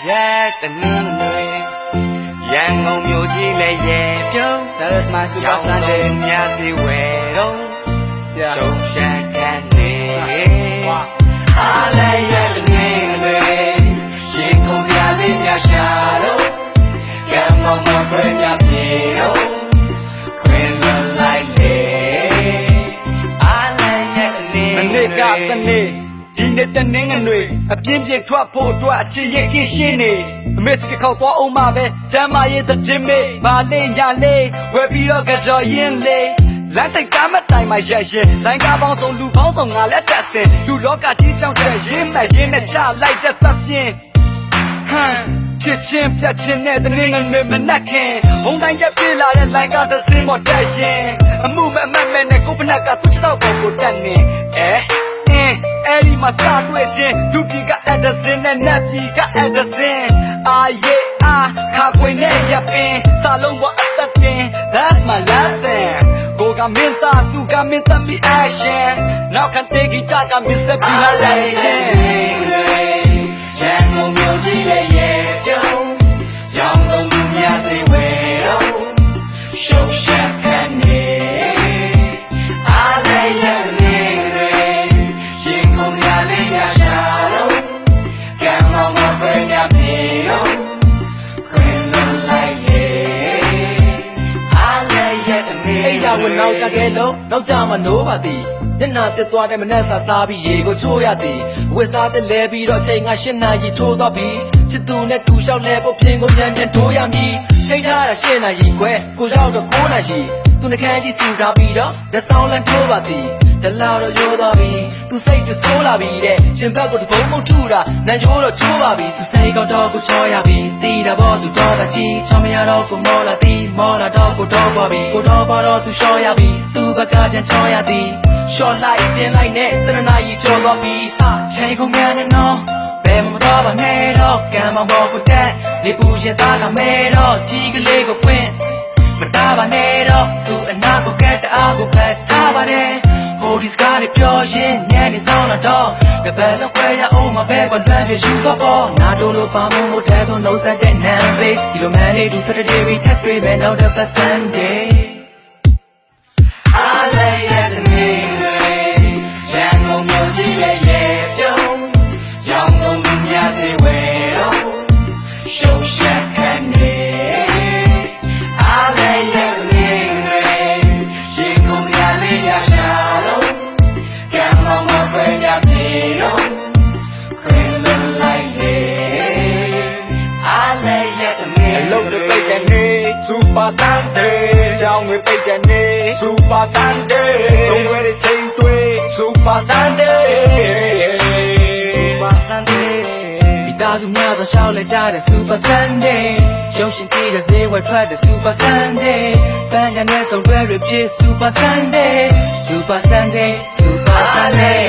ရဲ့တနင်္ဂနွေရန်ကုန်မြို့ကြီးလည်းရဲ့ပြုံး That is my Super Sunday မြာစီဝဲတော့ Yeah ရှုံးရှမ်းခံနေအားလည်းရဲ့တနင်္ဂနွေရင်ကုန်စရာလေးများရှာတော့ကံမောင်မခွဲများပြေတော့ခွင်လွန်လိုက်လေအားလည်းရဲ့တနင်္ဂနွေ မနေ့ကစနေဒီနေ့တနင်္ဂနွေအပြင်းပြင်းထွက်ဖို့အတွက်အချစ်ရဲ့ကင်းရှင်းနေအမေစကခေါက်သွားအောင်မှာပဲကျမ်းမာရေးတဲ့ခြင်းမေမာလေးညာလေးဝယ်ပြီးတော့ကြော်ရင်လေးလမ်းတိုက်ကားမတိုင်မှာရက်ရင်ဆိုင်ကားပေါင်းစုံလူပေါင်းစုံငါလက်တက်စင်လူလောကကြီးကြောင့်ဆက်ရင်းမဲ့ရင်းနဲ့ချလိုက်တဲ့တပ်ပြင်းဟမ်ဖြစ်ချင်းပြတ်ချင်းနဲ့တနင်္ဂနွေမနက်ခင်ဘုံတိုင်းချက်ပြေးလာတဲ့လိုင်းကတစ်စင်းမတက်ရင်အမှုမဲ့နဲ့ကိုပနက်ကသူ့ချတော့ပေါ်ကိုတက်နေအဲ့ဒီမှာစတွေ့ချင်းလူပြည်ကအက်ဒစင်နဲ့နတ်ပြည်ကအက်ဒစင်အာယေအာခါခွေနဲ့ရပင်စာလုံးပေါ်အသက်တင် That's my lesson ကိုကမင်းသားသူကမင်းသမီး action Now can take it back and Mr. Behind action ရန်ကုန်မြို့ကြီးလည်းရဲ့ပြုံးရောင်လုံးလူများစီဝဲတော့ရှုံးရှမ်းခံနေအားလည်းရဲ့နေရင်ကုန်စရာလေးများရှာတော့ကံမောင်မခွဲများပြေတော့ခွင်လွန်လိုက်လေအားလည်းရဲ့နေ အိယာဝင်နောက်ကြခဲ့လို့နောက်ကြမှာနိုးပါသည်ညနာတက်သွားတဲ့မနဲ့စားပြီးရေကိုချိုးရသည်ဝစ်စားတဲ့လဲပြီးတော့အချိန်က8နာရီထိုးသွားပြီချစ်သူနဲ့တူလျှောက်လဲဖို့ပြင်ကိုမြန်မြန်ထိုးရမည်ချိန်ထားတာ8နာရီခွဲကိုရောက်တော့9နာရီသူနှကန်းကြီးစီထားပြီးတော့လက်ဆောင်လန်ထိုးပါသည်တလောက်တော့ရိုးသွားပြီသူစိတ်တဆိုးလာပြီတဲ့ရှင်ဘက်ကိုတဘုံမုတ်ထူတာနန်ရိုးတော့ချိုးပါပြီသူစိတ်ကောက်တော့ကိုချောရပြီတီးတာဘောသူတော့တာချီချောမရတော့ကိုမောလာတီးမောလာတော့ကိုတော့ပါပြီကိုတော့ပါတော့သူလျှော်ရပြီသူဘက်ကပြန်ချောရသည်ရှော့လိုက်တင်လိုက်နဲ့စရနာကြီးချောသွားပြီချိန်ကုန်မြန်နေနော်ဘယ်မှာတော့ပါနဲ့တော့ကံမောင်ပေါ်ကိုတက်နေပူရင်သားကမဲတော့ကြီးကလေးကိုဖွင့်မတားပါနဲ့တော့သူအနာကိုကက်တအားကိုဖက်ထားပါနဲ့ဟိုဒီစကားတွေပြောရင်ညံ့နေဆောင်တော့တပည့်လောက်ခွဲရအောင်မပဲကွန်လွန်ပြရှူတော့ပေါ်နာတို့လိုပါမို့မို့တဲဆုံးလုံးဆက်တဲ့နံပေးဒီလိုမှန်လေးသူစတဲ့တွေထပ်တွေ့မယ်နောက်တစ်ပတ် Sunday အားလည်းရဲ့နေရန်ကုန်မြို့ကြီးလည်းရဲ့ပြုံးရောင်ကုန်လူများစီဝဲတော့ရှုံးရှက်ခံနေအားလည်းရဲ့နေရင်ကုန်ရလေးရရှာတော့ကံမောင်မခွဲရပြေတော့ခွင်လွန်လိုက်လေအားလည်းရဲ့နေ အလုပ်တွေပိတ်တဲ့နေ့ Super Sunday ကြောင်းတွေပိတ်တဲ့နေ့ Super Sunday ဆုံးဝဲတဲ့ချိန်တွေ Super Sunday Super Sunday မိသားစုများစွာရှောက်လဲကြတဲ့ Super Sunday ရုံရှင်ကြည့်တဲ့ဈေးဝယ်ထွက်တဲ့ Super Sunday ပန်းကနဲ့ဆုံးတွဲတွေပြည့် Super Sunday Super Sunday Super Sunday